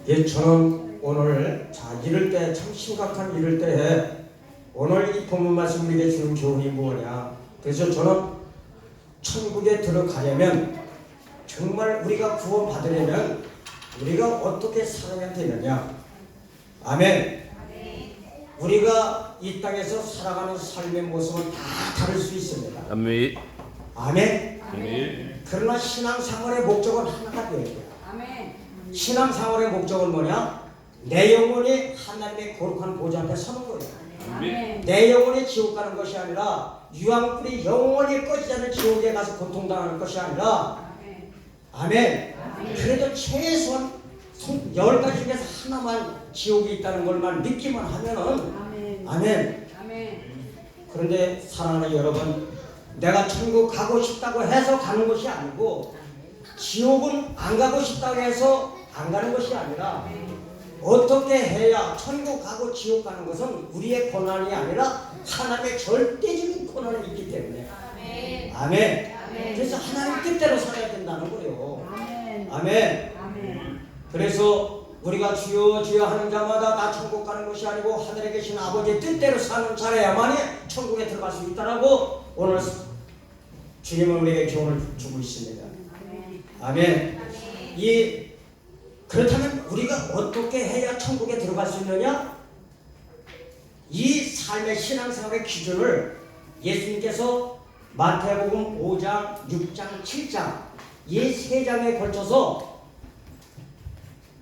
예, 저는 오늘 이럴 때 참 심각한 이럴 때 오늘 이 본문 말씀 우리에게 주는 교훈이 뭐냐. 그래서 저는 천국에 들어가려면 정말 우리가 구원받으려면 우리가 어떻게 살아야 되느냐. 아멘. 우리가 이 땅에서 살아가는 삶의 모습은 다 다를 수 있습니다. 아멘. 아멘. 아멘. 그러나 신앙생활의 목적은 하나가 되어야 돼요. 아멘. 신앙생활의 목적은 뭐냐? 내 영혼이 하나님의 거룩한 보좌 앞에 서는 거예요. 아멘. 내 영혼이 지옥 가는 것이 아니라 유황불이 영원히 꺼지지 않는 지옥에 가서 고통당하는 것이 아니라 아멘. 그래도 최소한 10가지 중에서 하나만 지옥이 있다는 걸만 믿기만 하면은 아멘. 그런데 사랑하는 여러분, 내가 천국 가고 싶다고 해서 가는 것이 아니고 지옥은 안 가고 싶다고 해서 안 가는 것이 아니라 어떻게 해야 천국 가고 지옥 가는 것은 우리의 권한이 아니라 하나님의 절대적인 권한이 있기 때문에 아멘. 그래서 하나님 뜻대로 살아야 된다는 거예요. 아멘. 그래서 우리가 주여 주여 하는 자마다 나 천국 가는 것이 아니고 하늘에 계신 아버지의 뜻대로 사는 자라야만이 천국에 들어갈 수 있다라고 오늘 주님은 우리에게 교훈을 주고 있습니다. 아멘. 그렇다면 우리가 어떻게 해야 천국에 들어갈 수 있느냐? 이 삶의 신앙생활의 기준을 예수님께서 마태복음 5장, 6장, 7장 이 세 장에 걸쳐서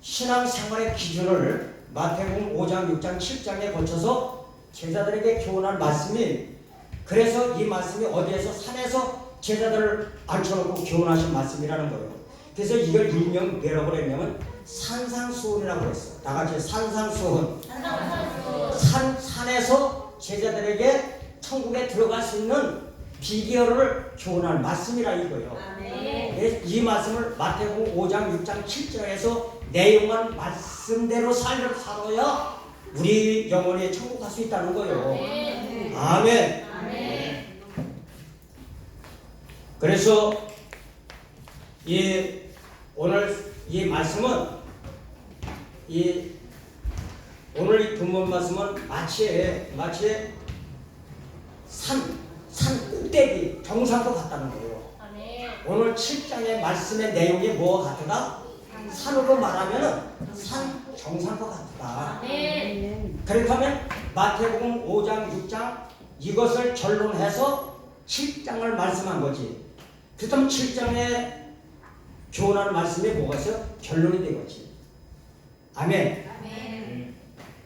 신앙생활의 기준을 마태복음 5장, 6장, 7장에 걸쳐서 제자들에게 교훈한 말씀이, 그래서 이 말씀이 어디에서 산에서 제자들을 앉혀놓고 교훈하신 말씀이라는 거예요. 그래서 이걸 일명 뭐라고 했냐면 산상수훈이라고 했어요. 다 같이 산상수훈. 산에서 제자들에게 천국에 들어갈 수 있는 비결을 교훈할 말씀이라 이거예요. 이 말씀을 마태복음 5장, 6장, 7장에서 내용한 말씀대로 살아야 우리 영혼이 천국 갈 수 있다는 거예요. 아멘. 그래서 오늘 이 말씀은 오늘 이 본문 말씀은 마치 산 꼭대기 정상과 같다는 거예요. 오늘 7장의 말씀의 내용이 뭐가 같다? 산으로 말하면 산 정상과 같다. 그렇다면 마태복음 5장 6장 이것을 결론해서 7장을 말씀한 거지. 그렇다면 7장에 교훈하는 말씀이 뭐가 있어요? 결론이 되겠지. 아멘.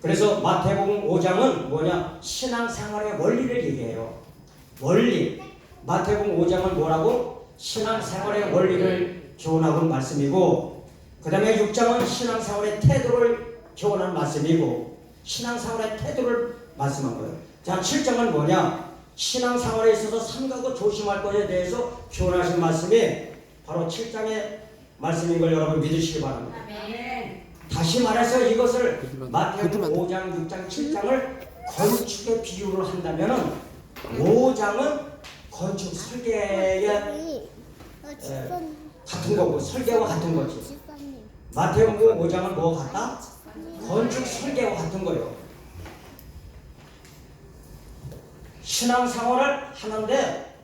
그래서 마태복음 5장은 뭐냐? 신앙생활의 원리를 얘기해요. 원리. 마태복음 5장은 뭐라고? 신앙생활의 원리를 교훈하고 말씀이고, 그 다음에 6장은 신앙생활의 태도를 교훈한 말씀이고, 신앙생활의 태도를 말씀한 거예요. 자, 7장은 뭐냐? 신앙생활에 있어서 삼가고 조심할 것에 대해서 교훈하신 말씀이 바로 7장의 말씀인 걸 여러분 믿으시기 바랍니다. 다시 말해서 이것을 마태복음 5장, 6장, 7장을 건축에 비유를 한다면 5장은 건축 설계에 같은 거고 설계와 같은 거지. 마태복음 5장은 뭐가 같다? 건축 설계와 같은 거예요. 신앙생활을 하는데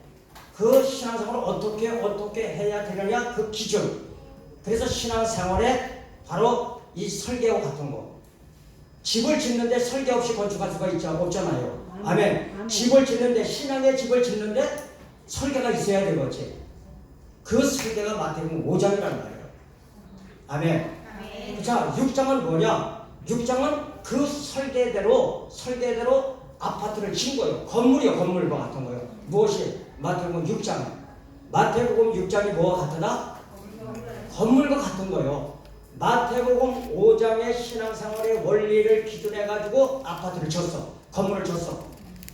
그 신앙생활을 어떻게 해야 되느냐 그 기준. 그래서 신앙생활에 바로 이 설계와 같은 거. 집을 짓는데 설계 없이 건축할 수가 없잖아요. 아멘. 집을 짓는데 신앙의 집을 짓는데 설계가 있어야 되겠지. 그 설계가 마태복음 5장이란 말이에요. 아멘. 자, 6장은 뭐냐? 6장은 그 설계대로 아파트를 지은 거예요. 건물과 같은 거예요. 무엇이? 마태복음 6장. 마태복음 6장이 뭐와 같으다? 건물과 같은 거예요. 마태복음 5장의 신앙생활의 원리를 기준해가지고 아파트를 졌어. 건물을 졌어.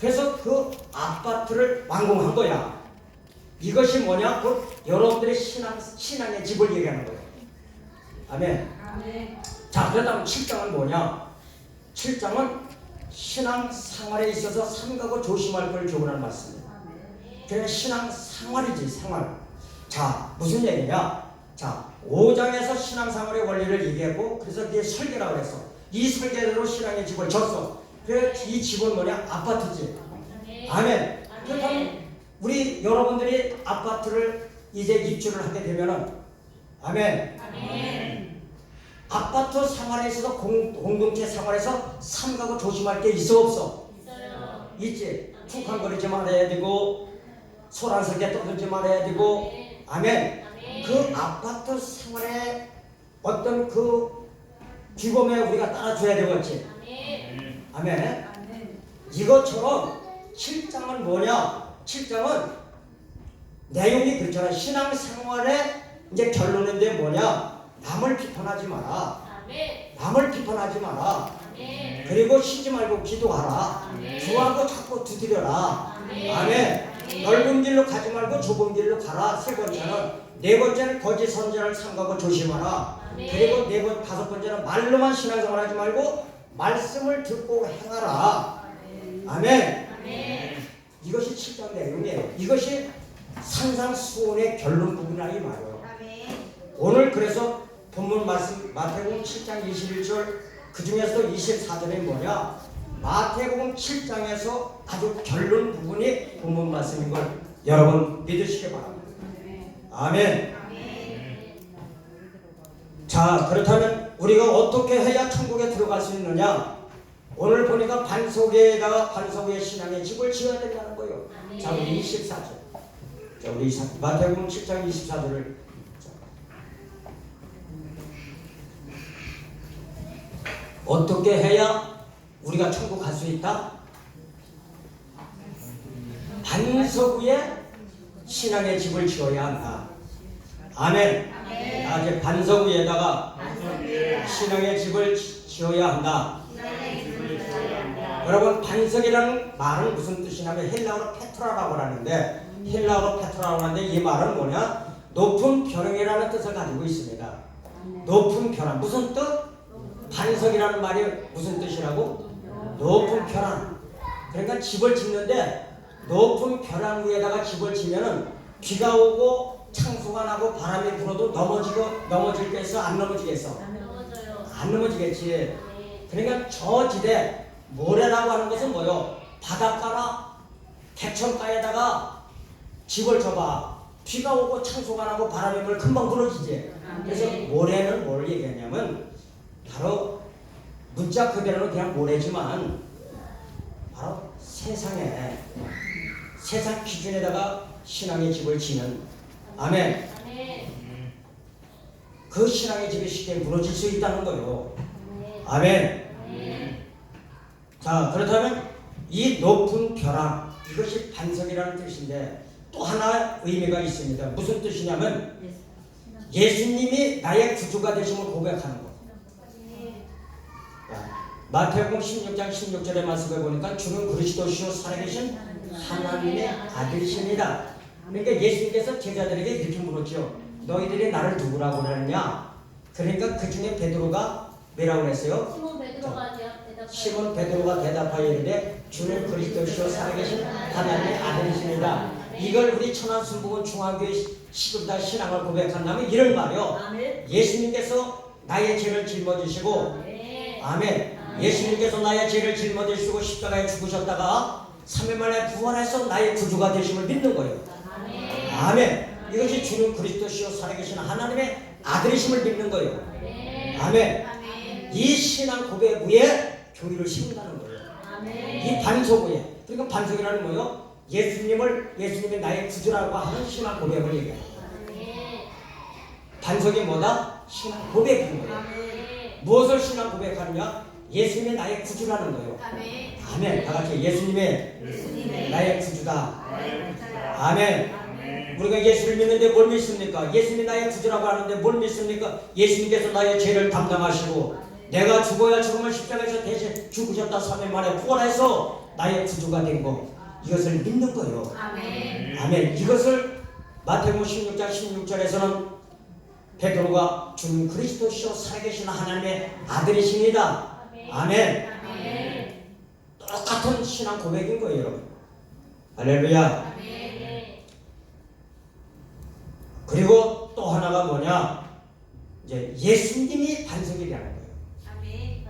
그래서 그 아파트를 완공한 거야. 이것이 뭐냐? 그 여러분들의 신앙의 집을 얘기하는 거예요. 아멘. 자, 그렇다면 7장은 뭐냐? 7장은 신앙생활에 있어서 삼가고 조심할 걸 교훈하는 말씀이에요. 그냥 신앙생활이지, 생활. 자, 무슨 얘기냐? 자, 5장에서 신앙생활의 원리를 얘기했고 그래서 그게 설계라고 했어. 이 설계대로 신앙의 집을 졌어. 그래서 이 집은 뭐냐? 아파트지. 아멘. 그렇다면 우리 여러분들이 아파트를 이제 입주를 하게 되면은 아멘. 아파트 생활에 있어서 공동체 생활에서 삼가고 조심할 게 있어 없어? 있어요. 있지. 툭한거리지 말아야 되고 소란스럽게 떠들지 말아야 되고 아멘. 그 아파트 생활에 어떤 그 규범에 우리가 따라줘야 되겠지. 아멘. 이것처럼 7장은 뭐냐? 7장은 내용이 그렇잖아. 신앙생활의 이제 결론인데 뭐냐? 남을 비판하지 마라. 남을 비판하지 마라. 그리고 쉬지 말고 기도하라. 주하고 자꾸 두드려라. 아멘. 넓은 길로 가지 말고 좁은 길로 가라. 세 번째는 네 번째는 거짓 선지자를 삼가고 조심하라. 그리고 다섯 번째는 말로만 신앙생활하지 말고 말씀을 듣고 행하라. 아멘. 이것이 7장 내용이에요. 이것이 산상수훈의 결론 부분이라 이 말이에요. 오늘 그래서 본문 말씀 마태복음 7장 21절 그 중에서도 24절이 뭐냐? 마태복음 7장에서 아주 결론 부분이 본문 말씀인 걸 여러분 믿으시기 바랍니다. 아멘. 자, 그렇다면 우리가 어떻게 해야 천국에 들어갈 수 있느냐? 오늘 보니까 반석에다가 반석의 신앙의 집을 지어야 된다는 거예요. 자, 우리 24절. 자, 우리 마태복음 7장 24절을 어떻게 해야 우리가 천국 갈 수 있다? 반석 위에 신앙의 집을 지어야 한다. 아멘. 이제 반석 위에다가 신앙의 집을 지어야 한다. 여러분, 반석이라는 말은 무슨 뜻이냐면 헬라어로 페트라라고 하는데 헬라어로 페트라라고 하는데 이 말은 뭐냐? 높은 벼랑이라는 뜻을 가지고 있습니다. 높은 벼랑 무슨 뜻? 반석이라는 말이 무슨 뜻이라고? 높은 벼랑. 그러니까 집을 짓는데 높은 벼랑 위에다가 집을 지면은 비가 오고 창수가 나고 바람이 불어도 넘어지겠어? 안 넘어지겠어? 안 넘어지겠지. 그러니까 저 지대 모래라고 하는 것은 뭐요? 바닷가나 개천가에다가 집을 져봐. 비가 오고 창수가 나고 바람이 불면 금방 부러지지. 그래서 모래는 뭘 얘기하냐면 바로 문자 그대로는 그냥 모래지만 바로 세상 기준에다가 신앙의 집을 지는 아멘. 그 신앙의 집이 쉽게 무너질 수 있다는 거예요. 아멘. 자, 그렇다면 이 높은 벼랑 이것이 반석이라는 뜻인데 또 하나 의미가 있습니다. 무슨 뜻이냐면 예수님이 나의 구주가 되심을 고백하는 것. 마태복음 16장 16절의 말씀을 보니까 주는 그리스도시요 살아계신 하나님의 아들이십니다. 그러니까 예수님께서 제자들에게 이렇게 물었죠. 너희들이 나를 누구라고 그러느냐? 그러니까 그 중에 베드로가 뭐라고 그랬어요? 시몬 베드로가 대답하여 이르되 주는 그리스도시요 살아계신 하나님의 아들이십니다. 이걸 우리 천안순복음 중앙교회 시급다 신앙을 고백한다면 이런 말이요. 예수님께서 나의 죄를 짊어지시고 아멘. 예수님께서 나의 죄를 짊어지시고 십자가에 죽으셨다가 3일 만에 부활해서 나의 구주가 되심을 믿는 거예요. 아멘. 이것이 주는 그리스도시요 살아계신 하나님의 아들이심을 믿는 거예요. 아멘. 이 신앙 고백 위에 교회를 세운다는 거예요. 이 반석 위에. 그러니까 반석이라는 뭐예요? 예수님이 나의 구주라고 하는 신앙 고백을 얘기해요. 반석이 뭐다? 신앙 고백인 거예요. 무엇을 신앙 고백하느냐? 예수님이 나의 구주라는 거예요. 아멘. 다 같이 예수님의 나의 구주다. 아멘. 우리가 예수를 믿는데 뭘 믿습니까? 예수님이 나의 구주라고 하는데 뭘 믿습니까? 예수님께서 나의 죄를 담당하시고 내가 죽어야 죽음을 십자가에서 대신 죽으셨다 3일 만에 부활해서 나의 구주가 된 거. 이것을 믿는 거예요. 아멘. 이것을 마태복음 16장 16절에서는 베드로가 주는 그리스도시요 살아계신 하나님의 아들이십니다. 아멘. 똑같은 신앙 고백인 거예요, 여러분. 할렐루야. 그리고 또 하나가 뭐냐? 이제 예수님이 반석이라는 거예요.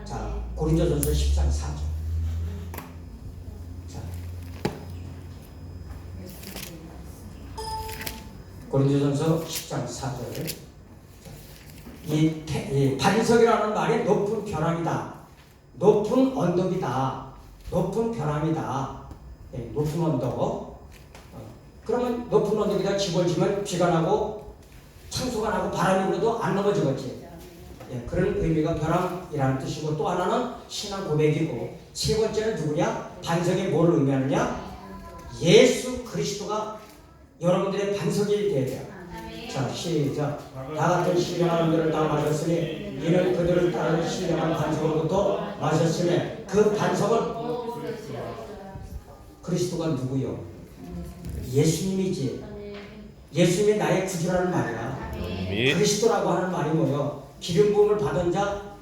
자, 고린도전서 10장 4절. 자, 고린도전서 10장 4절. 이 반석이라는 말이 높은 벼랑이다, 높은 언덕이다, 높은 벼랑이다, 높은 언덕. 그러면 높은 언덕에다 집을 지면 비가 나고 창수가 나고 바람이 불어도 안 넘어지겠지. 그런 의미가 벼랑이라는 뜻이고, 또 하나는 신앙 고백이고, 세 번째는 누구냐? 반석이 뭘 의미하느냐? 예수 그리스도가 여러분들의 반석이 되어야 돼요. 자, 시작. 다 같은 신령한 물을 다 마셨으니 이는 그들을 따르는 신령한 반석으로부터 마셨으니 그 반석은 그리스도가 누구요? 예수님이지. 예수님이 나의 구주라는 말이야. 그리스도라고 하는 말이 뭐요? 기름 부음을 받은 자,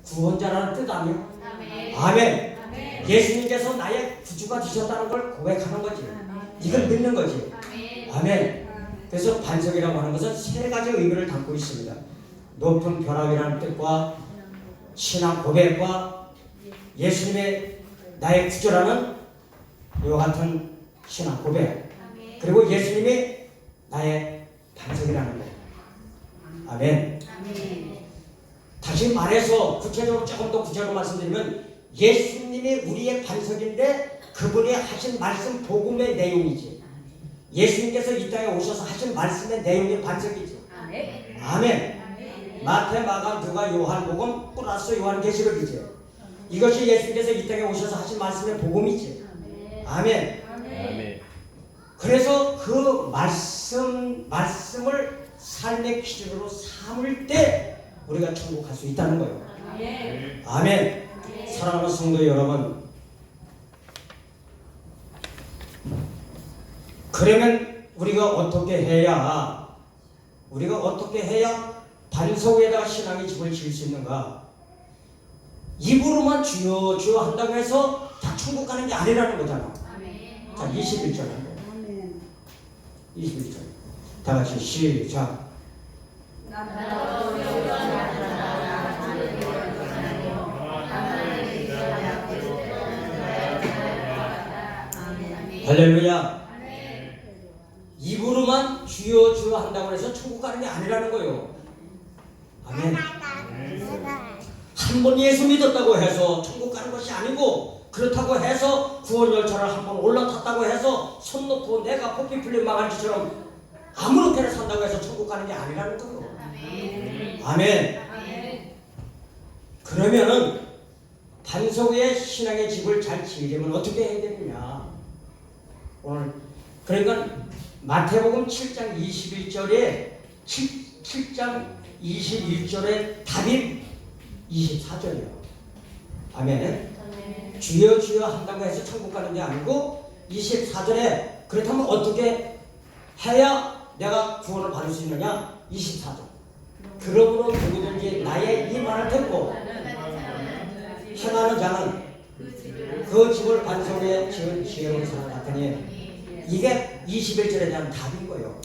구원자라는 뜻 아니요? 아멘. 예수님께서 나의 구주가 되셨다는 걸 고백하는 거지. 이걸 믿는 거지. 아멘. 그래서 반석이라고 하는 것은 세 가지 의미를 담고 있습니다. 높은 벼락이라는 뜻과 신앙 고백과 예수님의 나의 구주라는 이와 같은 신앙 고백, 그리고 예수님이 나의 반석이라는 것. 아멘. 다시 말해서 구체적으로 조금 더 구체적으로 말씀드리면, 예수님이 우리의 반석인데 그분이 하신 말씀 복음의 내용이지. 예수님께서 이 땅에 오셔서 하신 말씀의 내용이 반석이지. 아멘. 마태, 마가, 누가, 요한복음 플러스 요한계시록이지. 이것이 예수님께서 이 땅에 오셔서 하신 말씀의 복음이지. 아멘. 그래서 그 말씀을 삶의 기준으로 삼을 때 우리가 천국 갈 수 있다는 거예요. 아멘. 사랑하는 성도 여러분, 그러면 우리가 어떻게 해야 반석 위에다가 신앙의 집을 지을 수 있는가? 입으로만 주여 주여 한다고 해서 다 천국 가는 게 아니라는 거잖아. 자, 21절 한번. 21절. 다 같이 시작. 할렐루야. 입으로만 주여 주여 한다고 해서 천국 가는 게 아니라는 거예요. 아멘. 한 번 예수 믿었다고 해서 천국 가는 것이 아니고, 그렇다고 해서 구원 열차를 한 번 올라탔다고 해서 손 놓고 내가 포피 풀린 망한지처럼 아무렇게나 산다고 해서 천국 가는 게 아니라는 거예요. 아멘. 그러면은 반석 위에 신앙의 집을 잘 지으려면 어떻게 해야 되느냐? 오늘 그러니까 마태복음 7장 21절에 7장 21절의 답이 24절이에요. 아멘. 주여 주여 한다고 해서 천국 가는 게 아니고, 24절에 그렇다면 어떻게 해야 내가 구원을 받을 수 있느냐? 24절. 그러므로 누구든지 나의 이 말을 듣고 행하는 자는 그 집을 반석 위에 지은 지혜로운 사람 같으니, 이게 21절에 대한 답인 거예요.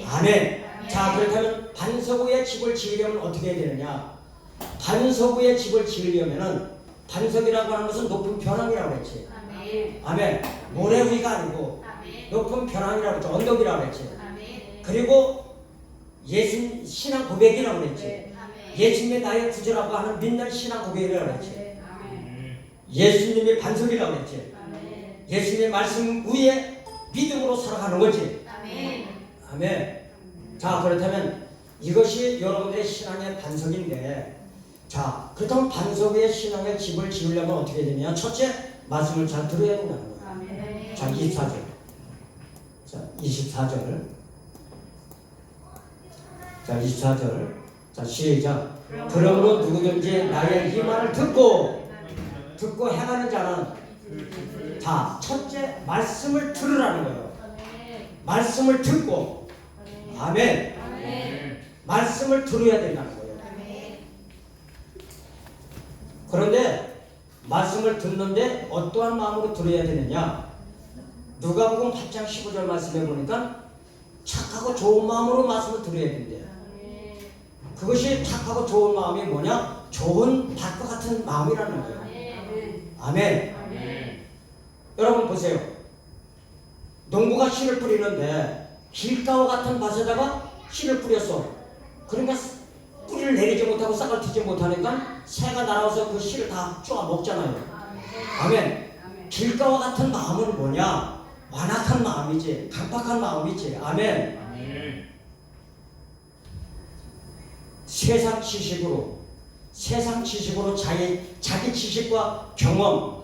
아멘. 자, 그렇다면 반석 위에 집을 지으려면 어떻게 해야 되느냐? 반석 위에 집을 지으려면은, 반석이라고 하는 것은 높은 벼랑이라고 했지. 아멘. 모래 위가 아니고 높은 벼랑이라고 했지. 언덕이라고 했지. 그리고 예수 신앙 고백이라고 했지. 예수님이 나의 구주라고 하는 믿는 신앙 고백이라고 했지. 예수님이 반석이라고 했지. 예수님의 말씀 위에 믿음으로 살아가는 거지. 아멘. 자, 그렇다면 이것이 여러분들의 신앙의 반석인데, 자, 그렇다면 반석 위에 신앙의 집을 지으려면 어떻게 되냐? 첫째, 말씀을 잘 들어야 된다는 거예요. 자, 24절. 자, 24절. 자, 24절. 자, 시작. 그러므로 누구든지 나의 이 말을 듣고 행하는 자는, 자, 첫째, 말씀을 들으라는 거예요. 말씀을 듣고. 아멘. 말씀을 들어야 된다는 거예요. 그런데 말씀을 듣는데 어떠한 마음으로 들어야 되느냐? 누가복음 8장 15절 말씀해 보니까 착하고 좋은 마음으로 말씀을 들어야 된대요. 그것이 착하고 좋은 마음이 뭐냐? 좋은 밭과 같은 마음이라는 거예요. 아멘. 여러분 보세요. 농부가 씨를 뿌리는데 길가와 같은 밭에다가 씨를 뿌렸어. 그러니까 뿌리를 내리지 못하고 싹을 트지 못하니까 새가 날아와서 그 씨를 다 쪼아 먹잖아요. 아멘. 길가와 같은 마음은 뭐냐? 완악한 마음이지, 강팍한 마음이지. 아멘. 세상 지식으로 자기 지식과 경험,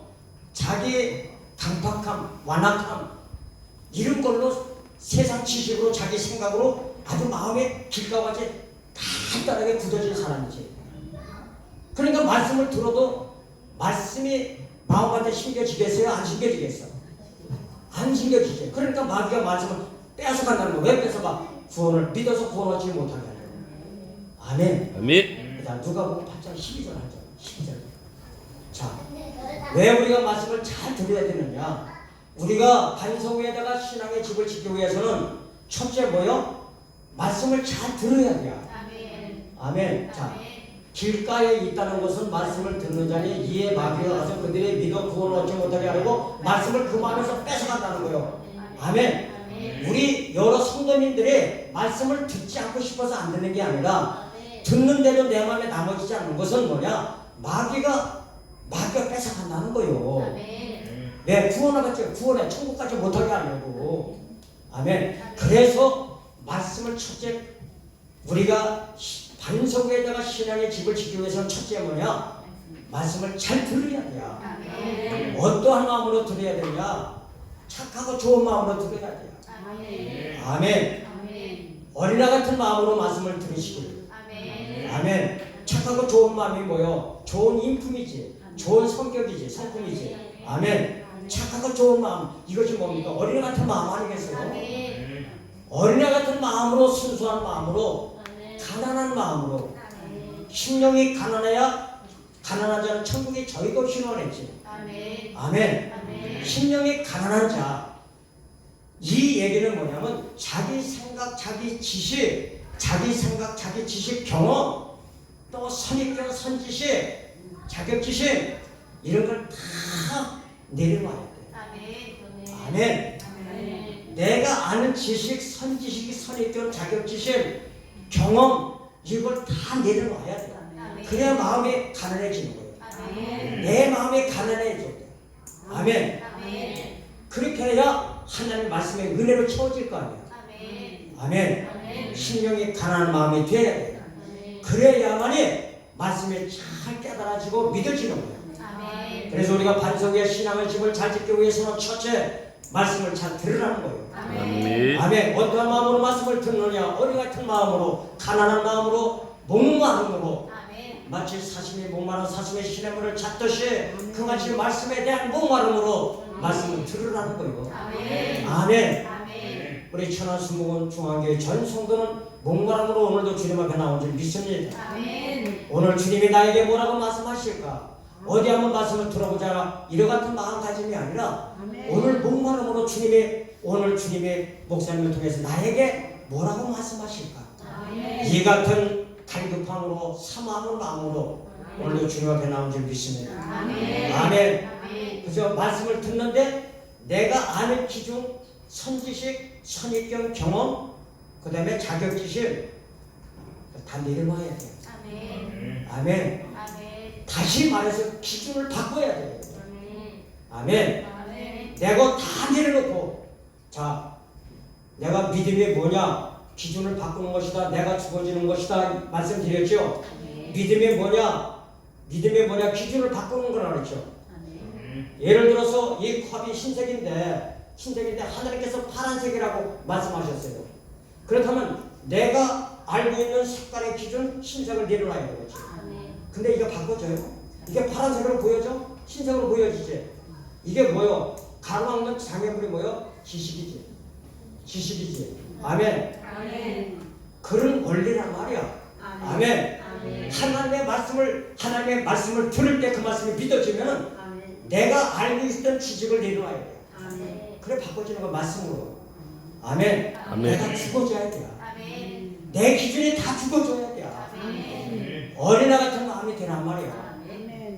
자기 강팍함, 완악함 이런 걸로 세상 지식으로 자기 생각으로 아주 마음에 길가와 같이 간단하게 굳어진 사람이지. 그러니까 말씀을 들어도 말씀이 마음한테 심겨지겠어요? 안 심겨지겠어? 안 심겨지죠. 그러니까 마귀가 말씀을 뺏어간다는 거야. 왜 뺏어가? 구원을 믿어서 구원 얻지 못하게 하려고. 아멘. 아멘. 그다음 누가복음 8장 12절 하죠. 12절. 자, 왜 우리가 말씀을 잘 들어야 되느냐? 우리가 반석 위에다가 신앙의 집을 짓기 위해서는 첫째 뭐요? 말씀을 잘 들어야 돼요. 아멘. 자, 길가에 있다는 것은 말씀을 듣는 자니 이에 마귀가 가서 그들의 믿어 구원을 얻지 못하게 하려고 말씀을 그 마음에서 뺏어간다는 거예요. 아멘. 우리 여러 성도님들이 말씀을 듣지 않고 싶어서 안 듣는 게 아니라 듣는 대로 내 마음에 남아지지 않는 것은 뭐냐? 마귀가 뺏어간다는 거예요. 네, 구원에 천국까지 못하게 하려고. 아멘. 그래서 말씀을 첫째 우리가 반석 위에다가 신앙의 집을 짓기 위해서는 첫째 뭐냐? 말씀을 잘 들어야 돼요. 어떠한 마음으로 들어야 되냐? 착하고 좋은 마음으로 들어야 돼요. 아멘. 어린아 같은 마음으로 말씀을 들으시길. 아멘. 착하고 좋은 마음이 뭐요? 좋은 인품이지, 좋은 성격이지, 성품이지. 아멘. 착하고 좋은 마음, 이것이 뭡니까? 어린아 같은 마음 아니겠어요? 어린아 같은 마음으로, 순수한 마음으로, 가난한 마음으로. 심령이 가난해야 가난한 자는 천국이 저희 것이라고 했지. 아멘. 심령이 가난한 자. 이 얘기는 뭐냐면 자기 생각, 자기 지식, 경험, 또 선입견, 선지식, 자격지심 이런 걸 다 내려놔야 돼. 아멘. 내가 아는 지식, 선지식, 선입견, 자격지심, 경험 이걸 다 내려놔야 돼. 그래야 마음이 가난해지는 거예요. 내 마음이 가난해져야 돼. 아멘. 그렇게 해야 하나님 말씀의 은혜로 채워질 거 아니야. 아멘. 심령이 가난한 마음이 돼야 돼요. 그래야만이 말씀이 잘 깨달아지고 믿어지는 거예요. 그래서 우리가 반석의 신앙의 집을 잘 짓기 위해서는 첫째 말씀을 잘 들으라는 거예요. 아멘. 어떠한 마음으로 말씀을 듣느냐? 어린 같은 마음으로, 가난한 마음으로, 목마름으로. 마치 사슴이 목마른 사슴의 시냇물을 찾듯이 그같이 말씀에 대한 목마름으로 말씀을 들으라는 거예요. 아멘. 우리 천안순복음 중앙교회 전 성도는 목마름으로 오늘도 주님 앞에 나온 줄 믿습니다. 오늘 주님이 나에게 뭐라고 말씀하실까? 어디 한번 말씀을 들어보자 이러 같은 마음가짐이 아니라 오늘 목마름으로 오늘 주님의 목사님을 통해서 나에게 뭐라고 말씀하실까? 이 같은 갈급함으로 사모하는 마음으로 오늘도 주님 앞에 나온 줄 믿습니다. 아멘. 그래서 말씀을 듣는데 내가 아는 기준, 선지식, 선입견, 경험, 그 다음에 자격지심 다 내려놔야 돼요. 아멘. 다시 말해서 기준을 바꿔야 돼요. 아멘. 내가 다 내려놓고 자, 내가 믿음이 뭐냐? 기준을 바꾸는 것이다. 내가 죽어지는 것이다. 말씀드렸죠? 믿음이 뭐냐? 기준을 바꾸는 거라 그랬죠. 예를 들어서 이 컵이 흰색인데 하나님께서 파란색이라고 말씀하셨어요. 그렇다면 내가 알고 있는 색깔의 기준 흰색을 내려놔야 되겠죠. 근데 이게 바꿔져요? 이게 파란색으로 보여져? 흰색으로 보여지지? 이게 뭐요? 가로막는 장애물이 뭐요? 지식이지. 아멘. 그런 원리란 말이야. 아멘. 하나님의 말씀을 들을 때 그 말씀이 믿어지면 내가 알고 있던 지식을 내려놔야 돼. 그래 바꿔지는 거 말씀으로. 아멘. 내가 죽어져야 돼. 내 기준이 다 죽어져야 돼. 어린애 같은 마음이 되란 말이야.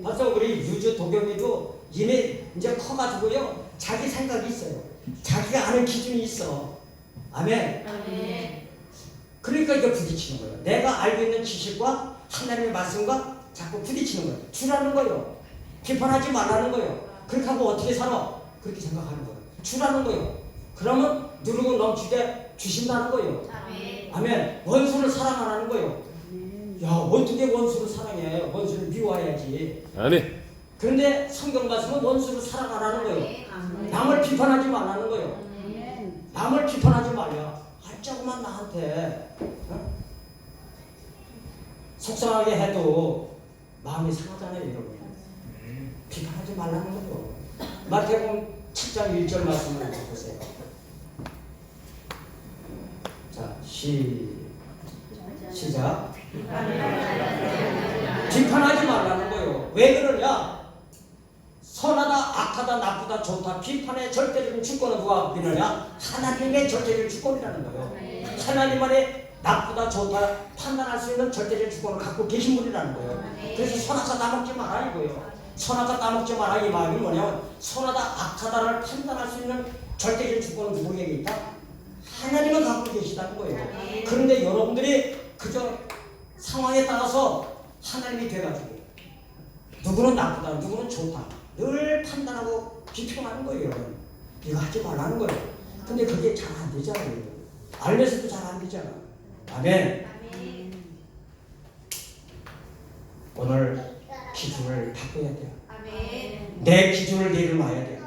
벌써 우리 유주 도겸이도 이미 이제 커가지고요, 자기 생각이 있어요. 자기가 아는 기준이 있어. 아멘. 그러니까 이게 부딪히는 거예요. 내가 알고 있는 지식과 하나님의 말씀과 자꾸 부딪히는 거예요. 주라는 거예요. 비판하지 말라는 거예요. 그렇게 하고 어떻게 살아? 그렇게 생각하는 거예요. 주라는 거예요. 그러면 누르고 넘치게 주신다는 거예요. 아멘. 원수를 사랑하라는 거예요. 야, 어떻게 원수를 사랑해? 원수를 미워해야지. 아멘. 그런데 성경 말씀은 원수를 사랑하라는 거예요. 남을 비판하지 말라는 거예요. 남을 비판하지 말려. 조금만 나한테 속상하게 해도 마음이 상하잖아요, 여러분. 비판하지 말라는 거예요. 마태복음 7장 1절 말씀을 보세요. 자, 시작. 비판하지 말라는 거예요. 왜 그러냐? 선하다, 악하다, 나쁘다, 좋다, 비판의 절대적인 주권은 누가 믿느냐? 하나님의 절대적인 주권이라는 거예요. 하나님 안에 나쁘다, 좋다 판단할 수 있는 절대적인 주권을 갖고 계신 분이라는 거예요. 그래서 선악과 따먹지 마라 이거예요. 선악과 따먹지 마라 이 말이 뭐냐면, 선하다, 악하다를 판단할 수 있는 절대적인 주권은 누구에게 있다? 하나님은 갖고 계시다는 거예요. 그런데 여러분들이 그저 상황에 따라서 하나님이 돼가지고 누구는 나쁘다, 누구는 좋다 늘 판단하고 비평하는 거예요. 이거 하지 말라는 거예요. 근데 그게 잘 안 되잖아요. 알면서도 잘 안 되잖아. 아멘. 오늘 기준을 바꿔야 돼요. 내 기준을 내려놔야 돼요.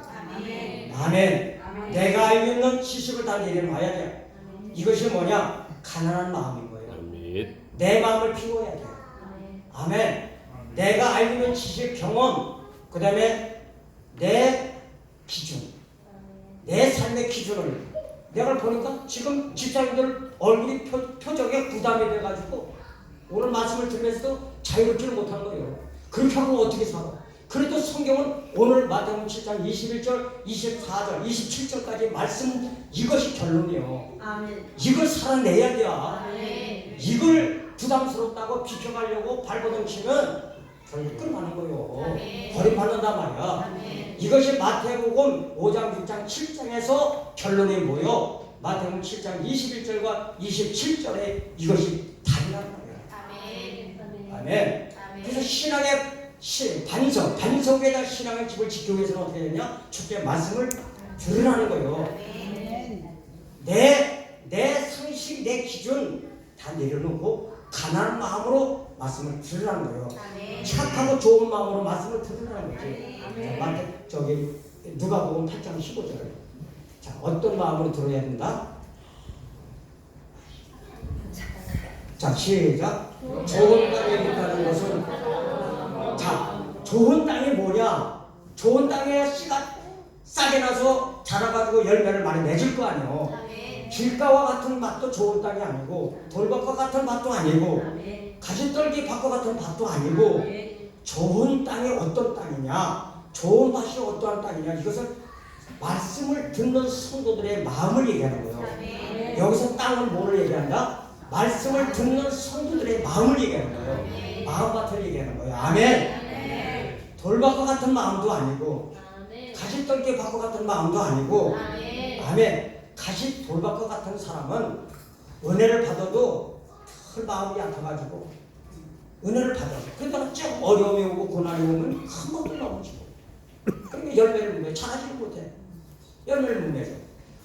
아멘. 내가 알고 있는 지식을 다 내려놔야 돼요. 이것이 뭐냐? 가난한 마음인 거예요. 내 마음을 비워야 돼요. 아멘. 내가 알고 있는 지식, 경험, 그 다음에 내 기준, 내 삶의 기준을 내가 보니까 지금 집사님들 얼굴이 표정에 부담이 돼가지고 오늘 말씀을 들으면서도 자유롭지를 못한 거예요. 그렇게 하고 어떻게 살아? 그래도 성경은 오늘 마태복음 7장 21절, 24절, 27절까지 말씀, 이것이 결론이에요. 이걸 살아내야 돼. 이걸 부담스럽다고 비켜가려고 발버둥치면 결국 끝나는 거예요. 버림받는단 말이야. 이것이 마태복음 5장, 6장, 7장에서 결론이 뭐요? 마태복음 7장 21절과 27절에 이것이 답이란 말이야. 아멘. 그래서 신앙의 반석 위에다 신앙의 집을 짓기 위해서는 어떻게 되냐? 첫째 말씀을 들으라는 거예요. 내 상식, 내 기준 다 내려놓고 가난한 마음으로 말씀을 들으라는 거예요. 착하고 좋은 마음으로 말씀을 들으라는 거지. 저기 누가복음 8장 15절. 자, 어떤 마음으로 들어야 된다? 자, 시작. 좋은 땅에 있다는 것은, 자, 좋은 땅이 뭐냐? 좋은 땅에 씨가 싸게 나서 자라가지고 열매를 많이 맺을 거 아니에요. 길가와 같은 맛도 좋은 땅이 아니고, 돌밭과 같은 맛도 아니고, 가시떨기 밭과 같은 밭도 아니고, 좋은 땅이 어떤 땅이냐? 좋은 밭이 어떠한 땅이냐? 이것은 말씀을 듣는 성도들의 마음을 얘기하는 거예요. 여기서 땅은 뭐를 얘기한다? 말씀을 듣는 성도들의 마음을 얘기하는 거예요. 마음밭을 얘기하는 거예요. 아멘. 돌밭과 같은 마음도 아니고, 가시떨기 밭과 같은 마음도 아니고, 아멘. 가시 돌밭과 같은 사람은 은혜를 받아도 별 마음이 얕아가지고 은혜를 받아. 그러다가 좀 어려움이 오고 고난이 오면 금방 넘어지고, 그러니까 열매를 못 맺어. 잘하지 못해. 열매를 못 맺어.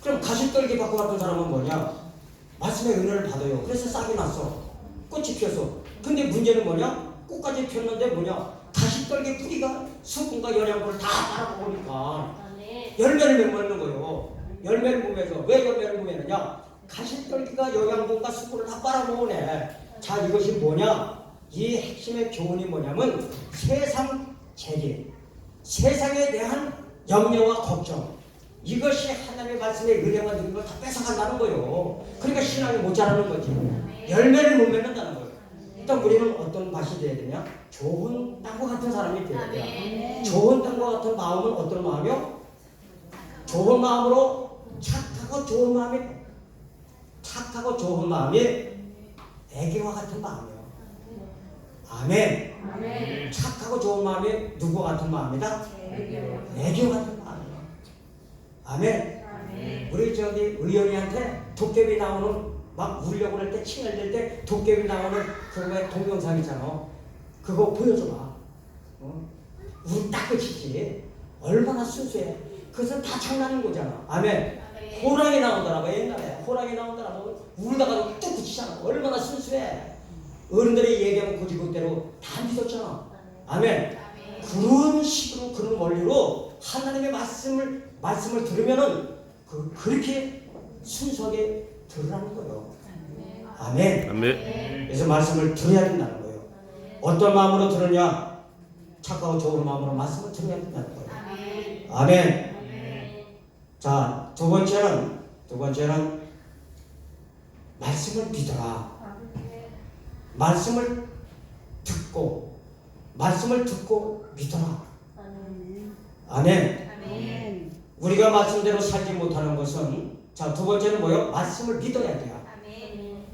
그럼 가시떨기 밭과 같은 사람은 뭐냐? 말씀의 은혜를 받아요. 그래서 싹이 났어. 꽃이 피었어. 근데 문제는 뭐냐? 꽃까지 피었는데 뭐냐? 가시떨기 뿌리가 수분과 영양분을 다 빨아먹으니까 열매를 못 맺는 거예요. 열매를 못 맺어. 왜 열매를 못 맺느냐? 가시떨기가 영양분과 수분을 다 빨아먹으네. 자, 이것이 뭐냐? 이 핵심의 교훈이 뭐냐면 세상 재림, 세상에 대한 염려와 걱정, 이것이 하나님의 말씀의 은혜와 능력을 다 뺏어간다는 거예요. 그러니까 신앙이 못 자라는 거지. 열매를 못 맺는다는 거예요. 일단 우리는 어떤 밭이 돼야 되냐? 좋은 땅과 같은 사람이 돼야 돼. 좋은 땅과 같은 마음은 어떤 마음이요? 좋은 마음으로 착하고 좋은 마음이 애기와 같은 마음이요. 아멘. 아멘. 착하고 좋은 마음이 누구 같은 마음이다? 애교 같은 마음이야. 아멘. 아멘. 우리 저기 의원이한테 도깨비 나오는 막 울려고 할 때 칭얼댈 때 도깨비 나오는 그거의 동영상 있잖아. 그거 보여줘봐. 우리 딱 끝이지. 얼마나 순수해. 그것은 다 장난인 거잖아. 아멘. 호랑이 나오더라고. 옛날에 호랑이 나오더라고. 울다가 뚝 그치잖아. 얼마나 순수해. 어른들이 얘기하면 고지국대로 다 믿었잖아. 아멘. 그런 식으로 그런 원리로 하나님의 말씀을 들으면은 그렇게 순수하게 들으라는 거예요. 아멘. 아멘. 그래서 말씀을 들어야 된다는 거예요. 어떤 마음으로 들으냐? 착하고 좋은 마음으로 말씀을 들어야 된다는 거예요. 아멘. 자, 두 번째는 말씀을 믿어라. 말씀을 듣고 믿어라. 아멘. 우리가 말씀대로 살지 못하는 것은 자, 두 번째는 뭐요? 말씀을 믿어야 돼요.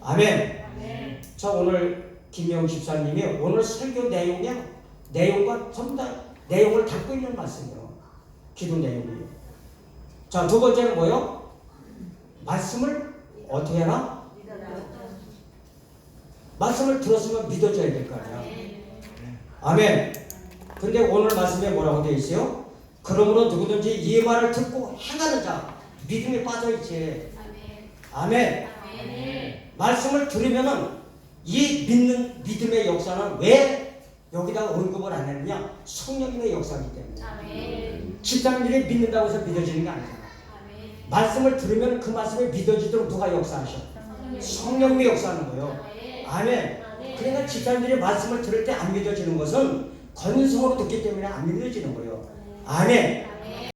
아멘. 자, 오늘 김영 집사님이 오늘 설교 내용과 전부 다 내용을 담고 있는 말씀이에요. 기도 내용이에요. 자, 두 번째는 뭐요? 말씀을 어떻게 해라? 말씀을 들었으면 믿어줘야 될 거 아니야. 아멘. 근데 오늘 말씀에 뭐라고 되어 있어요? 그러므로 누구든지 이 말을 듣고 행하는 자 믿음에 빠져있지. 아멘. 말씀을 들으면은 이 믿음의 역사는 왜 여기다가 언급을 안 했느냐? 성령님의 역사이기 때문에. 집사님들이 믿는다고 해서 믿어지는 게 아니잖아. 말씀을 들으면 그 말씀에 믿어지도록 누가 역사하셔? 성령님이 역사하는 거예요. 아멘. 그러니까 집사님들이 말씀을 들을 때 안 믿어지는 것은 건성으로 듣기 때문에 안 믿어지는 거예요. 아멘.